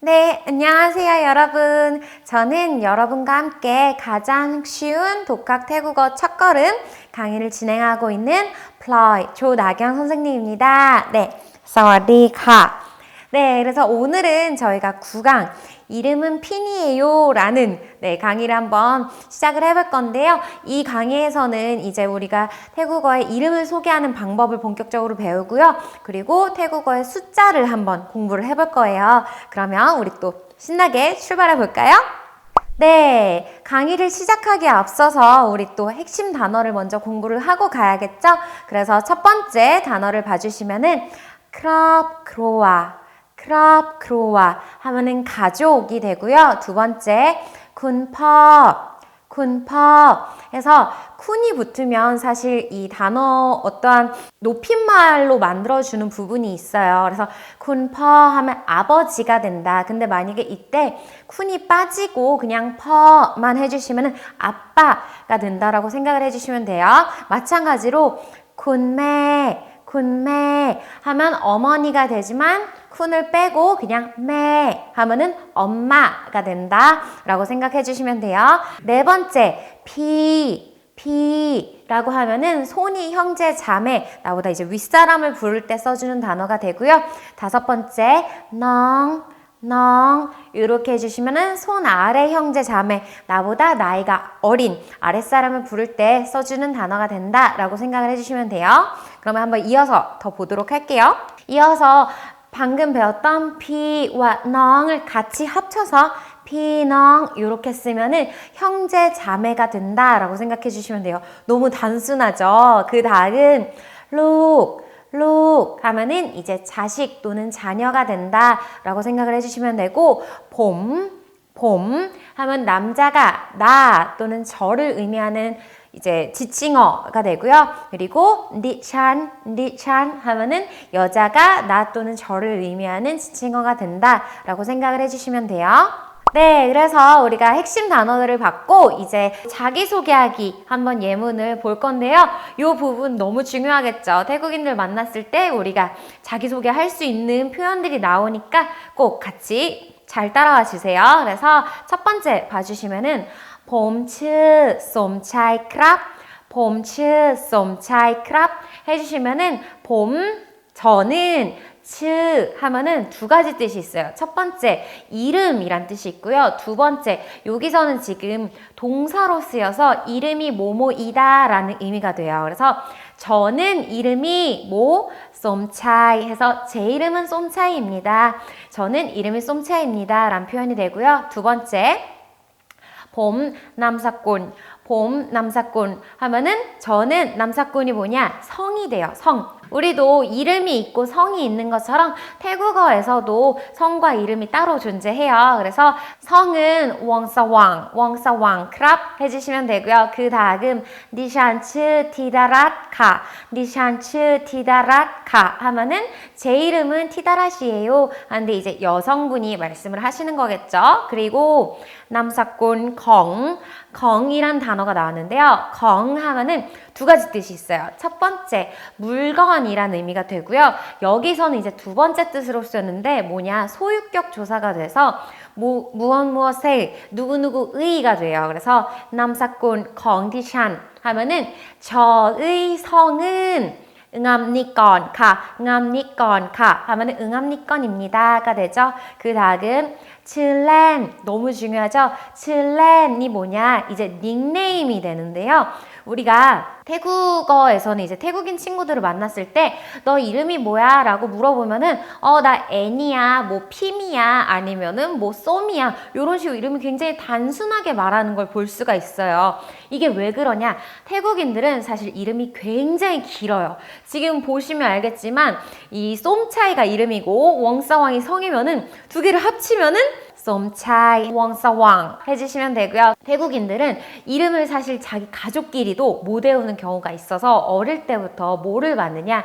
네, 안녕하세요, 여러분. 저는 여러분과 함께 가장 쉬운 독학 태국어 첫걸음 강의를 진행하고 있는 플로이 조나경 선생님입니다. 네, 사와디카. 네, 그래서 오늘은 저희가 9강 이름은 핀이에요 라는 강의를 한번 시작을 해볼 건데요. 이 강의에서는 이제 우리가 태국어의 이름을 소개하는 방법을 본격적으로 배우고요. 그리고 태국어의 숫자를 한번 공부를 해볼 거예요. 그러면 우리 또 신나게 출발해 볼까요? 네, 강의를 시작하기에 앞서서 우리 또 핵심 단어를 먼저 공부를 하고 가야겠죠? 그래서 첫 번째 단어를 봐주시면은 크롭 크로아 크롭 크로아 하면은 가족이 되고요. 두 번째 쿤퍼 해서 쿤이 붙으면 사실 이 단어 어떠한 높임말로 만들어주는 부분이 있어요. 그래서 쿤퍼 하면 아버지가 된다. 근데 만약에 이때 쿤이 빠지고 그냥 퍼만 해주시면 아빠가 된다라고 생각을 해주시면 돼요. 마찬가지로 쿤매 하면 어머니가 되지만 쿤을 빼고 그냥 매 하면은 엄마가 된다 라고 생각해 주시면 돼요. 네 번째 피라고 하면은 손이 형제 자매 나보다 이제 윗사람을 부를 때 써주는 단어가 되고요. 다섯 번째 넝 이렇게 해주시면은 손 아래 형제 자매 나보다 나이가 어린 아랫사람을 부를 때 써주는 단어가 된다 라고 생각을 해주시면 돼요. 그러면 한번 이어서 더 보도록 할게요. 이어서 방금 배웠던 피와 넝을 같이 합쳐서 피넝 이렇게 쓰면은 형제 자매가 된다 라고 생각해 주시면 돼요. 너무 단순하죠. 그 다음 룩 하면은 이제 자식 또는 자녀가 된다 라고 생각을 해주시면 되고 봄 하면 남자가 나 또는 저를 의미하는 이제 지칭어가 되고요. 그리고 니찬 하면은 여자가 나 또는 저를 의미하는 지칭어가 된다 라고 생각을 해주시면 돼요. 네, 그래서 우리가 핵심 단어들을 받고 이제 자기소개하기 한번 예문을 볼 건데요. 이 부분 너무 중요하겠죠. 태국인들 만났을 때 우리가 자기소개할 수 있는 표현들이 나오니까 꼭 같이 잘 따라와 주세요. 그래서 첫 번째 봐주시면은 봄츠 솜차이 크랍 봄츠 솜차이 크랍 해주시면은 저는 츠 하면은 두 가지 뜻이 있어요. 첫 번째 이름이란 뜻이 있고요. 두 번째 여기서는 지금 동사로 쓰여서 이름이 뭐뭐이다 라는 의미가 돼요. 그래서 저는 이름이 솜차이 해서 제 이름은 솜차이입니다. 저는 이름이 솜차이입니다 라는 표현이 되고요. 두 번째 봄 남사꾼 하면은 저는 남사꾼이 뭐냐? 성이 돼요. 성. 우리도 이름이 있고 성이 있는 것처럼 태국어에서도 성과 이름이 따로 존재해요. 그래서 성은 왕사왕 크랍 해주시면 되고요. 그 다음 니샨츠 티다랏카 하면은 제 이름은 티다랏이에요. 근데 이제 여성분이 말씀을 하시는 거겠죠. 그리고 남사꾼 경이란 단어가 나왔는데요. 경 하면은 두 가지 뜻이 있어요. 첫 번째 물건이라는 의미가 되고요. 여기서는 이제 두 번째 뜻으로 쓰였는데 뭐냐 소유격 조사가 돼서 무엇을 누구누구의가 돼요. 그래서 남사꾼 경디샨 하면은 저의 성은 응암니건카 하면은 응암니건입니다가 되죠. 그 다음 칠렌 너무 중요하죠. 칠렌이 뭐냐 이제 닉네임이 되는데요. 우리가 태국어에서는 이제 태국인 친구들을 만났을 때 너 이름이 뭐야? 라고 물어보면은 나 애니야, 피미야, 아니면은 쏨이야 이런 식으로 이름이 굉장히 단순하게 말하는 걸 볼 수가 있어요. 이게 왜 그러냐? 태국인들은 사실 이름이 굉장히 길어요. 지금 보시면 알겠지만 이 쏨차이가 이름이고 왕사왕이 성이면은 두 개를 합치면은 쏨차이 왕사왕 해주시면 되고요. 태국인들은 이름을 사실 자기 가족끼리도 못 외우는 경우가 있어서 어릴 때부터 뭐를 받느냐?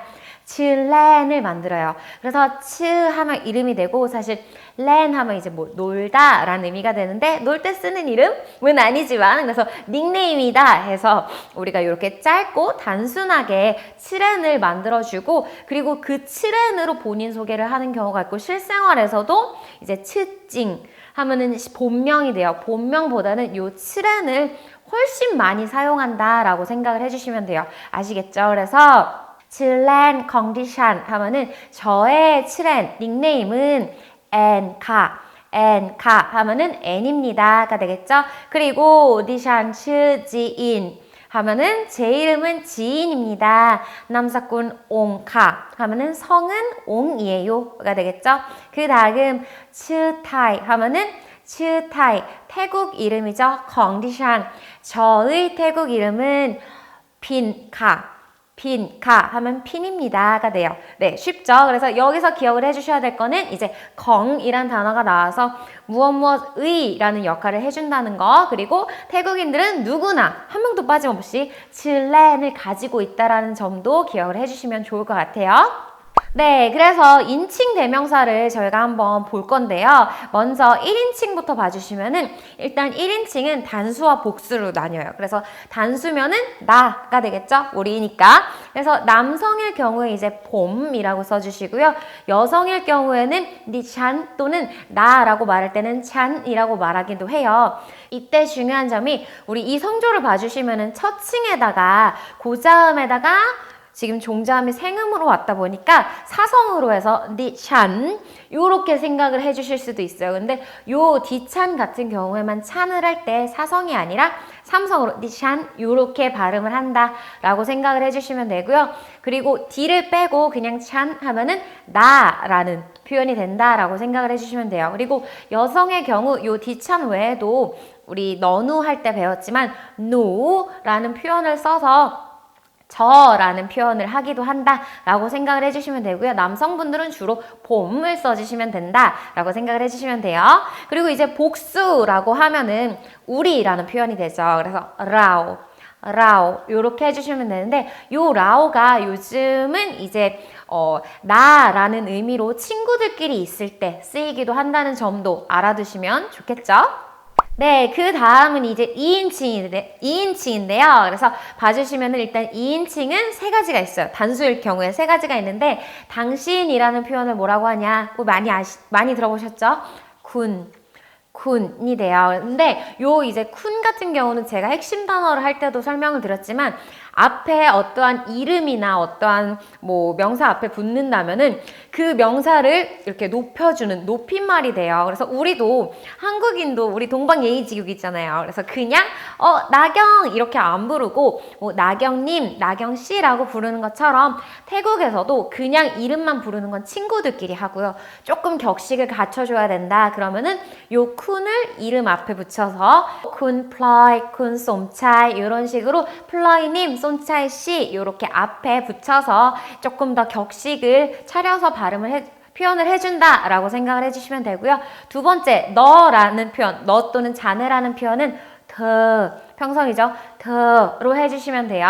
칠렌을 만들어요. 그래서 치 하면 이름이 되고 사실 렌 하면 이제 뭐 놀다 라는 의미가 되는데 놀 때 쓰는 이름은 아니지만 그래서 닉네임이다 해서 우리가 이렇게 짧고 단순하게 칠렌을 만들어주고 그리고 그 칠렌으로 본인 소개를 하는 경우가 있고 실생활에서도 이제 츠찡 하면은 본명이 돼요. 본명보다는 요 칠렌을 훨씬 많이 사용한다라고 생각을 해주시면 돼요. 아시겠죠? 그래서 칠렌 컨디션 하면은 저의 칠렌 닉네임은 앤카 하면은 앤입니다가 되겠죠? 그리고 디샨 츠지인 하면은 제 이름은 지인입니다. 남사꾼 옹카 하면은 성은 옹이에요가 되겠죠? 그 다음 츠타이 하면은 츠타이 태국 이름이죠. 컨디션 저의 태국 이름은 빈카 하면 핀입니다가 돼요. 네, 쉽죠? 그래서 여기서 기억을 해주셔야 될 거는 이제 컹이란 단어가 나와서 무엇의라는 역할을 해준다는 거 그리고 태국인들은 누구나 한 명도 빠짐없이 칠렌을 가지고 있다는 점도 기억을 해주시면 좋을 것 같아요. 네, 그래서 인칭 대명사를 저희가 한번 볼 건데요. 먼저 1인칭부터 봐주시면은 일단 1인칭은 단수와 복수로 나뉘어요. 그래서 단수면은 나가 되겠죠? 우리니까. 그래서 남성일 경우에 이제 봄이라고 써주시고요. 여성일 경우에는 니찬 또는 나라고 말할 때는 찬이라고 말하기도 해요. 이때 중요한 점이 우리 이 성조를 봐주시면은 첫 칭에다가 고자음에다가 지금 종자음이 생음으로 왔다 보니까 사성으로 해서 니찬 요렇게 생각을 해주실 수도 있어요. 근데 요 디찬 같은 경우에만 찬을 할 때 사성이 아니라 삼성으로 니찬 요렇게 발음을 한다라고 생각을 해주시면 되고요. 그리고 디를 빼고 그냥 찬 하면은 나라는 표현이 된다라고 생각을 해주시면 돼요. 그리고 여성의 경우 요 디찬 외에도 우리 너누 할 때 배웠지만 노라는 표현을 써서 저라는 표현을 하기도 한다라고 생각을 해주시면 되고요. 남성분들은 주로 봄을 써주시면 된다라고 생각을 해주시면 돼요. 그리고 이제 복수라고 하면은 우리라는 표현이 되죠. 그래서 라오 요렇게 해주시면 되는데 요 라오가 요즘은 이제 나라는 의미로 친구들끼리 있을 때 쓰이기도 한다는 점도 알아두시면 좋겠죠. 네, 그 다음은 이제 2인칭인데요. 그래서 봐주시면 일단 2인칭은 세 가지가 있어요. 단수일 경우에 세 가지가 있는데 당신이라는 표현을 뭐라고 하냐? 많이 들어보셨죠? 쿤이 돼요. 근데 요 이제 쿤 같은 경우는 제가 핵심 단어를 할 때도 설명을 드렸지만 앞에 어떠한 이름이나 어떠한 뭐 명사 앞에 붙는다면은 그 명사를 이렇게 높여주는 높임말이 돼요. 그래서 우리도 한국인도 우리 동방 예의지국 있잖아요. 그래서 그냥 나경 이렇게 안 부르고 뭐 나경님, 나경씨라고 부르는 것처럼 태국에서도 그냥 이름만 부르는 건 친구들끼리 하고요. 조금 격식을 갖춰줘야 된다. 그러면은 요 쿤을 이름 앞에 붙여서 쿤 플라이, 쿤 쏨차이 이런 식으로 플라이님, 쏨차이 씨 이렇게 앞에 붙여서 조금 더 격식을 차려서 표현을 해준다라고 생각을 해주시면 되고요. 두 번째, 너라는 표현, 너 또는 자네라는 표현은 더, 평성이죠. 더로 해주시면 돼요.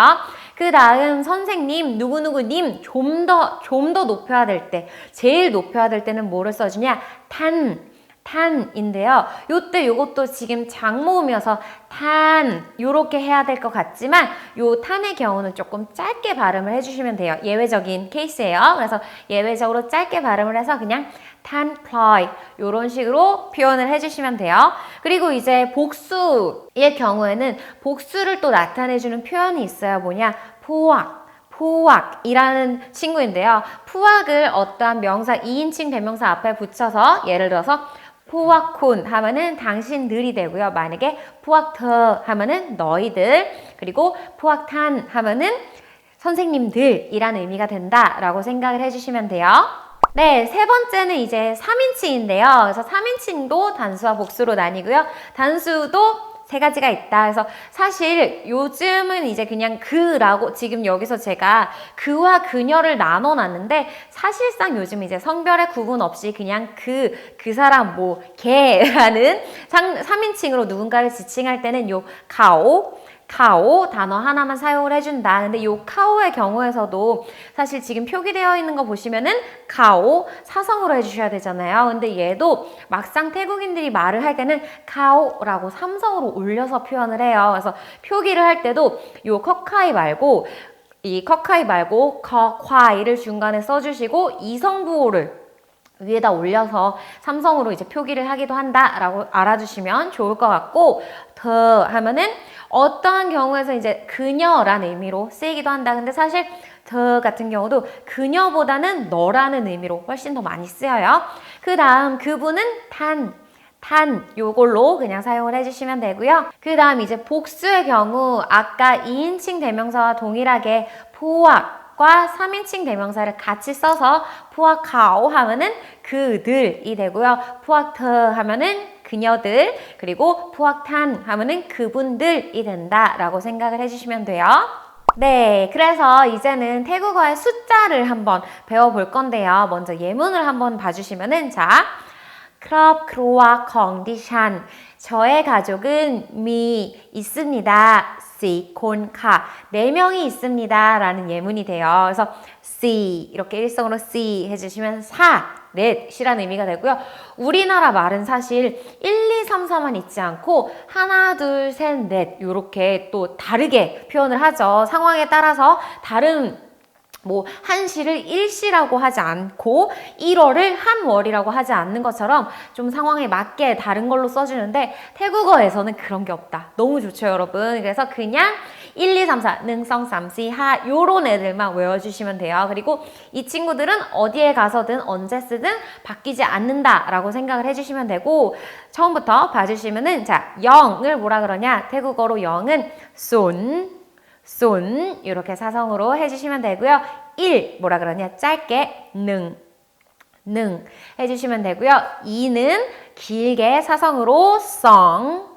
그 다음 선생님, 누구누구님 좀 더 높여야 될 때, 제일 높여야 될 때는 뭐를 써주냐? 탄인데요. 요때 요것도 지금 장모음이어서 탄 요렇게 해야 될 것 같지만 요 탄의 경우는 조금 짧게 발음을 해주시면 돼요. 예외적인 케이스예요. 그래서 예외적으로 짧게 발음을 해서 그냥 탄 플라이 요런 식으로 표현을 해주시면 돼요. 그리고 이제 복수의 경우에는 복수를 또 나타내주는 표현이 있어요. 뭐냐? 포악이라는 친구인데요. 푸악을 어떠한 명사 2인칭 대명사 앞에 붙여서 예를 들어서 포악콘 하면은 당신들이 되고요. 만약에 포악터 하면은 너희들, 그리고 포악탄 하면은 선생님들이라는 의미가 된다라고 생각을 해주시면 돼요. 네, 세 번째는 이제 3인칭인데요. 그래서 3인칭도 단수와 복수로 나뉘고요. 단수도 세 가지가 있다. 그래서 사실 요즘은 이제 그냥 그라고 지금 여기서 제가 그와 그녀를 나눠 놨는데 사실상 요즘 이제 성별의 구분 없이 그냥 그 사람 걔라는 3인칭으로 누군가를 지칭할 때는 요 가오, 카오 단어 하나만 사용을 해준다. 근데 요 카오의 경우에서도 사실 지금 표기되어 있는 거 보시면은 카오 사성으로 해주셔야 되잖아요. 근데 얘도 막상 태국인들이 말을 할 때는 카오라고 삼성으로 올려서 표현을 해요. 그래서 표기를 할 때도 요 커카이 말고 이 커카이 말고 커콰이를 중간에 써주시고 이성부호를 위에다 올려서 삼성으로 이제 표기를 하기도 한다라고 알아주시면 좋을 것 같고, 더 하면은 어떠한 경우에서 이제 그녀라는 의미로 쓰이기도 한다. 근데 사실 더 같은 경우도 그녀보다는 너라는 의미로 훨씬 더 많이 쓰여요. 그 다음 그분은 탄 요걸로 그냥 사용을 해주시면 되고요. 그 다음 이제 복수의 경우 아까 2인칭 대명사와 동일하게 포악과 3인칭 대명사를 같이 써서 포악하오 하면은 그들이 되고요. 포악터 하면은 그녀들, 그리고 포악탄 하면은 그분들이 된다라고 생각을 해주시면 돼요. 네, 그래서 이제는 태국어의 숫자를 한번 배워볼 건데요. 먼저 예문을 한번 봐주시면은 자, 크롭크로와 컨디션 저의 가족은 있습니다. 콘카 4명이 있습니다 라는 예문이 돼요. 그래서 이렇게 일성으로 해주시면 넷이라는 의미가 되고요. 우리나라 말은 사실 1, 2, 3, 4만 있지 않고 하나, 둘, 셋, 넷 이렇게 또 다르게 표현을 하죠. 상황에 따라서 다른 한시를 일시라고 하지 않고 1월을 한월이라고 하지 않는 것처럼 좀 상황에 맞게 다른 걸로 써주는데 태국어에서는 그런 게 없다. 너무 좋죠, 여러분. 그래서 그냥 1, 2, 3, 4, 능성, 삼시, 하 요런 애들만 외워주시면 돼요. 그리고 이 친구들은 어디에 가서든 언제 쓰든 바뀌지 않는다라고 생각을 해주시면 되고, 처음부터 봐주시면은 자, 0을 뭐라 그러냐? 태국어로 0은 손 이렇게 사성으로 해주시면 되고요. 1 뭐라 그러냐? 짧게 능 해주시면 되고요. 2는 길게 사성으로 성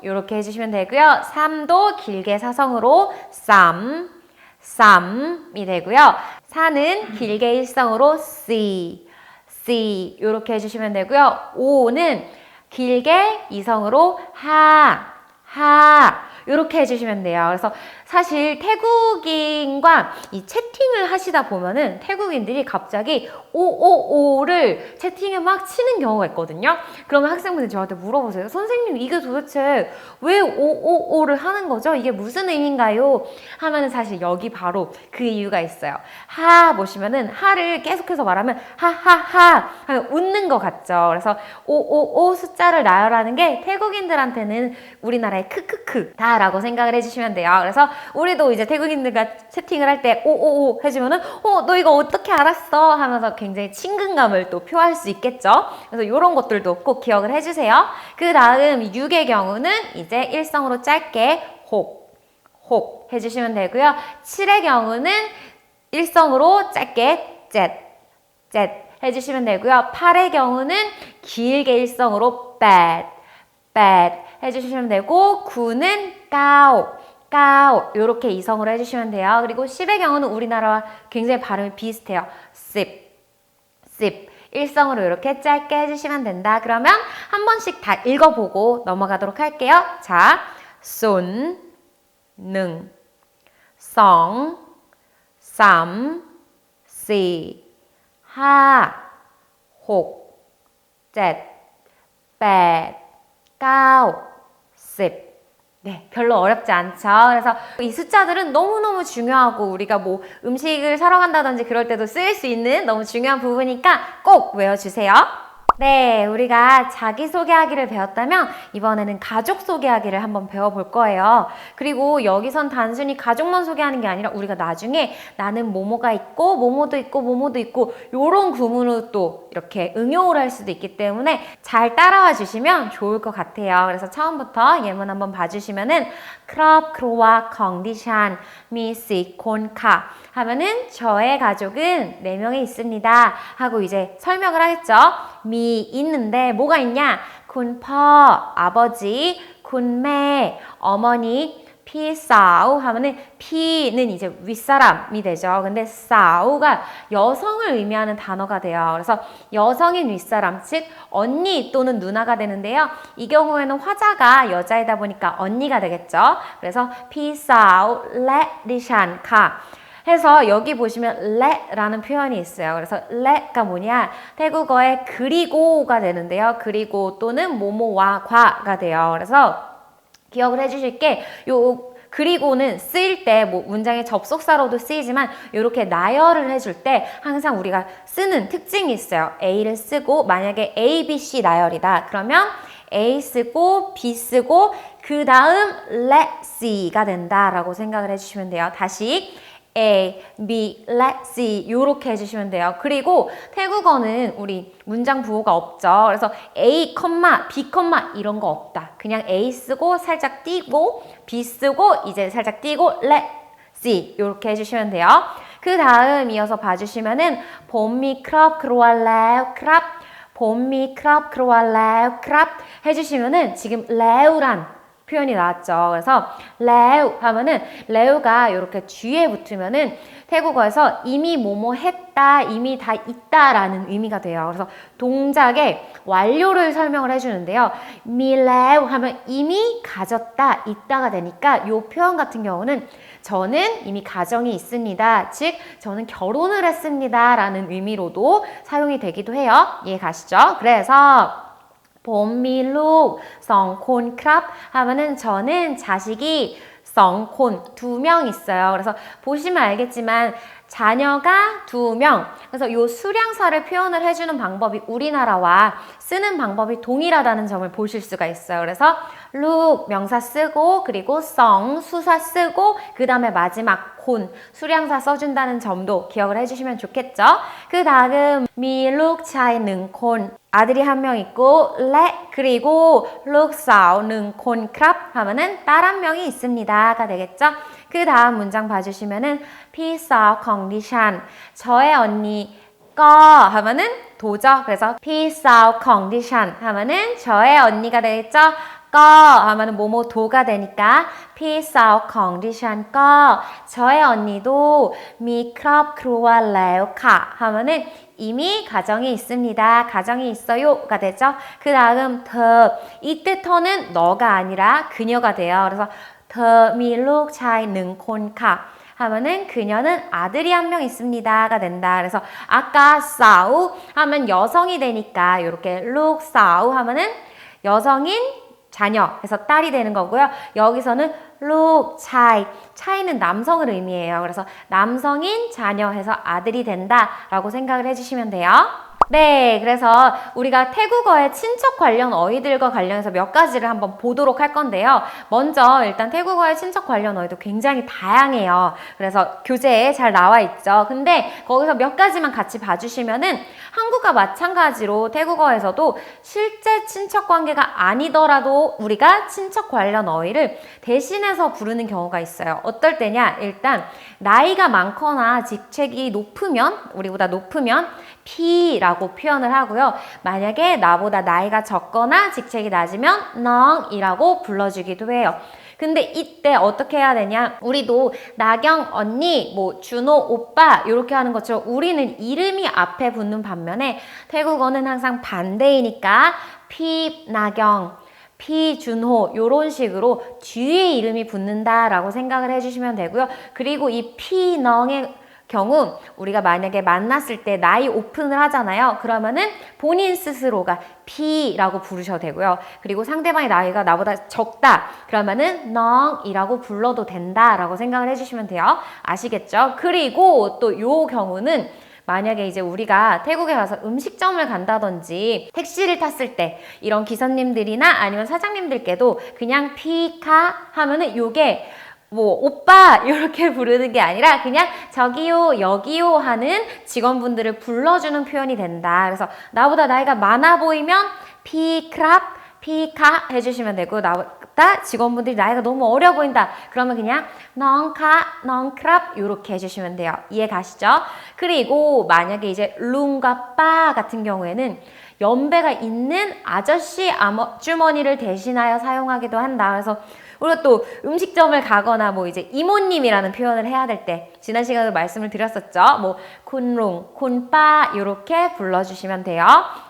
이렇게 해주시면 되고요. 3도 길게 사성으로 쌈이 되고요. 4는 길게 일성으로 C 이렇게 해주시면 되고요. 5는 길게 이성으로 하 이렇게 해주시면 돼요. 그래서 사실 태국인과 이 채팅을 하시다 보면은 태국인들이 갑자기 오오오를 채팅에 막 치는 경우가 있거든요. 그러면 학생분들이 저한테 물어보세요. 선생님, 이게 도대체 왜 오오오를 하는 거죠? 이게 무슨 의미인가요? 하면은 사실 여기 바로 그 이유가 있어요. 하 보시면은 하를 계속해서 말하면 하하하 하면 웃는 것 같죠. 그래서 오오오 숫자를 나열하는 게 태국인들한테는 우리나라의 크크크 다라고 생각을 해주시면 돼요. 그래서 우리도 이제 태국인들과 채팅을 할 때 오오오 해주면은 너 이거 어떻게 알았어? 하면서 굉장히 친근감을 또 표할 수 있겠죠. 그래서 이런 것들도 꼭 기억을 해주세요. 그 다음 6의 경우는 이제 일성으로 짧게 혹 해주시면 되고요. 7의 경우는 일성으로 짧게 젯 해주시면 되고요. 8의 경우는 길게 일성으로 bad 해주시면 되고, 9는 까오 이렇게 이성으로 해주시면 돼요. 그리고 10의 경우는 우리나라와 굉장히 발음이 비슷해요. 씹 일성으로 이렇게 짧게 해주시면 된다. 그러면 한 번씩 다 읽어보고 넘어가도록 할게요. 자, 손, 능, 성, 쌈, 시, 하, 혹, 젯, 백, 까오, 십. 네, 별로 어렵지 않죠. 그래서 이 숫자들은 너무너무 중요하고 우리가 음식을 사러 간다든지 그럴 때도 쓰일 수 있는 너무 중요한 부분이니까 꼭 외워주세요. 네, 우리가 자기소개하기를 배웠다면 이번에는 가족 소개하기를 한번 배워볼 거예요. 그리고 여기선 단순히 가족만 소개하는 게 아니라 우리가 나중에 나는 뭐뭐가 있고 뭐뭐도 있고 뭐뭐도 있고 요런 구문으로 또 이렇게 응용을 할 수도 있기 때문에 잘 따라와 주시면 좋을 것 같아요. 그래서 처음부터 예문 한번 봐주시면은 크롭크로와 컨디션 미시 콘카 하면은 저의 가족은 4명이 있습니다 하고 이제 설명을 하겠죠. 있는데 뭐가 있냐? 쿤퍼 아버지, 쿤매 어머니, 피싸우 하면은 피는 이제 윗사람이 되죠. 근데 싸우가 여성을 의미하는 단어가 돼요. 그래서 여성인 윗사람, 즉 언니 또는 누나가 되는데요. 이 경우에는 화자가 여자이다 보니까 언니가 되겠죠. 그래서 피싸우 레리샨카 해서 여기 보시면 레라는 표현이 있어요. 그래서 레가 뭐냐? 태국어의 그리고가 되는데요. 그리고 또는 뭐뭐와 과가 돼요. 그래서 기억을 해주실 게 요 그리고는 쓰일 때 뭐 문장의 접속사로도 쓰이지만 이렇게 나열을 해줄 때 항상 우리가 쓰는 특징이 있어요. A를 쓰고 만약에 A, B, C 나열이다. 그러면 A 쓰고 B 쓰고 그 다음 let C가 된다라고 생각을 해주시면 돼요. 다시 A, B, let C 요렇게 해주시면 돼요. 그리고 태국어는 우리 문장 부호가 없죠. 그래서 A, B, 이런 거 없다. 그냥 A 쓰고 살짝 띄고 B 쓰고 이제 살짝 띄고 let C 요렇게 해주시면 돼요. 그 다음 이어서 봐주시면은 봄미 크롭 크로알레오 크랍 봄미 크롭 크로알레오 크랍 해주시면은 지금 레우란 표현이 나왔죠. 그래서 레우 하면은 레우가 이렇게 뒤에 붙으면은 태국어에서 이미 뭐뭐 했다, 이미 다 있다라는 의미가 돼요. 그래서 동작의 완료를 설명을 해주는데요. 미레우 하면 이미 가졌다, 있다가 되니까 이 표현 같은 경우는 저는 이미 가정이 있습니다. 즉 저는 결혼을 했습니다 라는 의미로도 사용이 되기도 해요. 이해 가시죠? 그래서 봄미룩 성콘 크랍 하면은 저는 자식이 성콘 2명 있어요. 그래서 보시면 알겠지만 자녀가 2명. 그래서 요 수량사를 표현을 해주는 방법이 우리나라와 쓰는 방법이 동일하다는 점을 보실 수가 있어요. 그래서 룩 명사 쓰고 그리고 성 수사 쓰고 그 다음에 마지막 콘 수량사 써준다는 점도 기억을 해주시면 좋겠죠. 그 다음 미룩 차이 능콘 아들이 1명 있고 레 그리고 룩사오 능콘 크랍 하면은 딸 1명이 있습니다가 되겠죠. 그 다음 문장 봐주시면은 피사오 컨디션 저의 언니 거 하면은 도죠. 그래서 피사오 컨디션 하면은 저의 언니가 되겠죠. 거 하면은 뭐뭐 도가 되니까 피사오 컨디션 거 저의 언니도 미크롭 크루아 레오카 하면은 이미 가정이 있습니다. 가정이 있어요가 되죠. 그 다음 더 이때 터는 너가 아니라 그녀가 돼요. 그래서 더 미룩 차이 능콘카 하면은 그녀는 아들이 1명 있습니다가 된다. 그래서 아까 싸우 하면 여성이 되니까 이렇게 룩 싸우 하면은 여성인 자녀 해서 딸이 되는 거고요. 여기서는 룩 차이는 남성을 의미해요. 그래서 남성인 자녀 해서 아들이 된다라고 생각을 해주시면 돼요. 네, 그래서 우리가 태국어의 친척 관련 어휘들과 관련해서 몇 가지를 한번 보도록 할 건데요. 먼저 일단 태국어의 친척 관련 어휘도 굉장히 다양해요. 그래서 교재에 잘 나와 있죠. 근데 거기서 몇 가지만 같이 봐주시면은 한국과 마찬가지로 태국어에서도 실제 친척 관계가 아니더라도 우리가 친척 관련 어휘를 대신해서 부르는 경우가 있어요. 어떨 때냐? 일단 나이가 많거나 직책이 높으면 우리보다 높으면 P라고 표현을 하고요. 만약에 나보다 나이가 적거나 직책이 낮으면 넝이라고 불러주기도 해요. 근데 이때 어떻게 해야 되냐? 우리도 나경 언니, 뭐 준호 오빠 이렇게 하는 것처럼 우리는 이름이 앞에 붙는 반면에 태국어는 항상 반대이니까 피 나경 피준호 이런 식으로 뒤에 이름이 붙는다라고 생각을 해주시면 되고요. 그리고 이 피넝의 경우 우리가 만약에 만났을 때 나이 오픈을 하잖아요. 그러면은 본인 스스로가 P라고 부르셔도 되고요. 그리고 상대방의 나이가 나보다 적다. 그러면은 넝이라고 불러도 된다라고 생각을 해주시면 돼요. 아시겠죠? 그리고 또 요 경우는 만약에 이제 우리가 태국에 가서 음식점을 간다든지 택시를 탔을 때 이런 기사님들이나 아니면 사장님들께도 그냥 피카 하면은 요게 뭐 오빠 이렇게 부르는 게 아니라 그냥 저기요 여기요 하는 직원분들을 불러주는 표현이 된다. 그래서 나보다 나이가 많아 보이면 피크랍 피카 해주시면 되고 나보다 직원분들이 나이가 너무 어려 보인다. 그러면 그냥 넝카 넝크랍 이렇게 해주시면 돼요. 이해 가시죠? 그리고 만약에 이제 룽과 빠 같은 경우에는 연배가 있는 아저씨 주머니를 대신하여 사용하기도 한다. 그래서 우리가 또 음식점을 가거나 뭐 이제 이모님이라는 표현을 해야 될 때 지난 시간에도 말씀을 드렸었죠. 뭐 쿤룽, 쿤빠 이렇게 불러주시면 돼요.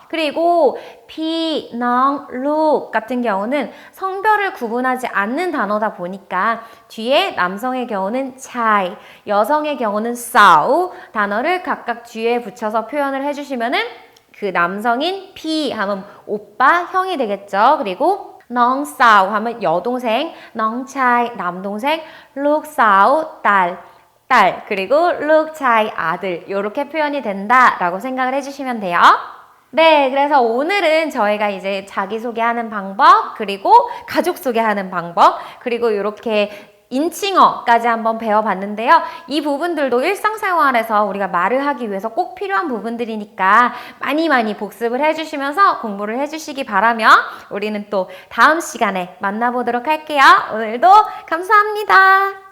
그리고 피, 능, 룩 같은 경우는 성별을 구분하지 않는 단어다 보니까 뒤에 남성의 경우는 차이, 여성의 경우는 싸우 단어를 각각 뒤에 붙여서 표현을 해주시면은 그 남성인 피 하면 오빠, 형이 되겠죠. 그리고 능 싸우 하면 여동생, 능 차이 남동생, 룩 싸우 딸. 그리고 룩 차이 아들 이렇게 표현이 된다라고 생각을 해주시면 돼요. 네, 그래서 오늘은 저희가 이제 자기소개하는 방법, 그리고 가족 소개하는 방법, 그리고 이렇게 인칭어까지 한번 배워봤는데요. 이 부분들도 일상생활에서 우리가 말을 하기 위해서 꼭 필요한 부분들이니까 많이 복습을 해주시면서 공부를 해주시기 바라며 우리는 또 다음 시간에 만나보도록 할게요. 오늘도 감사합니다.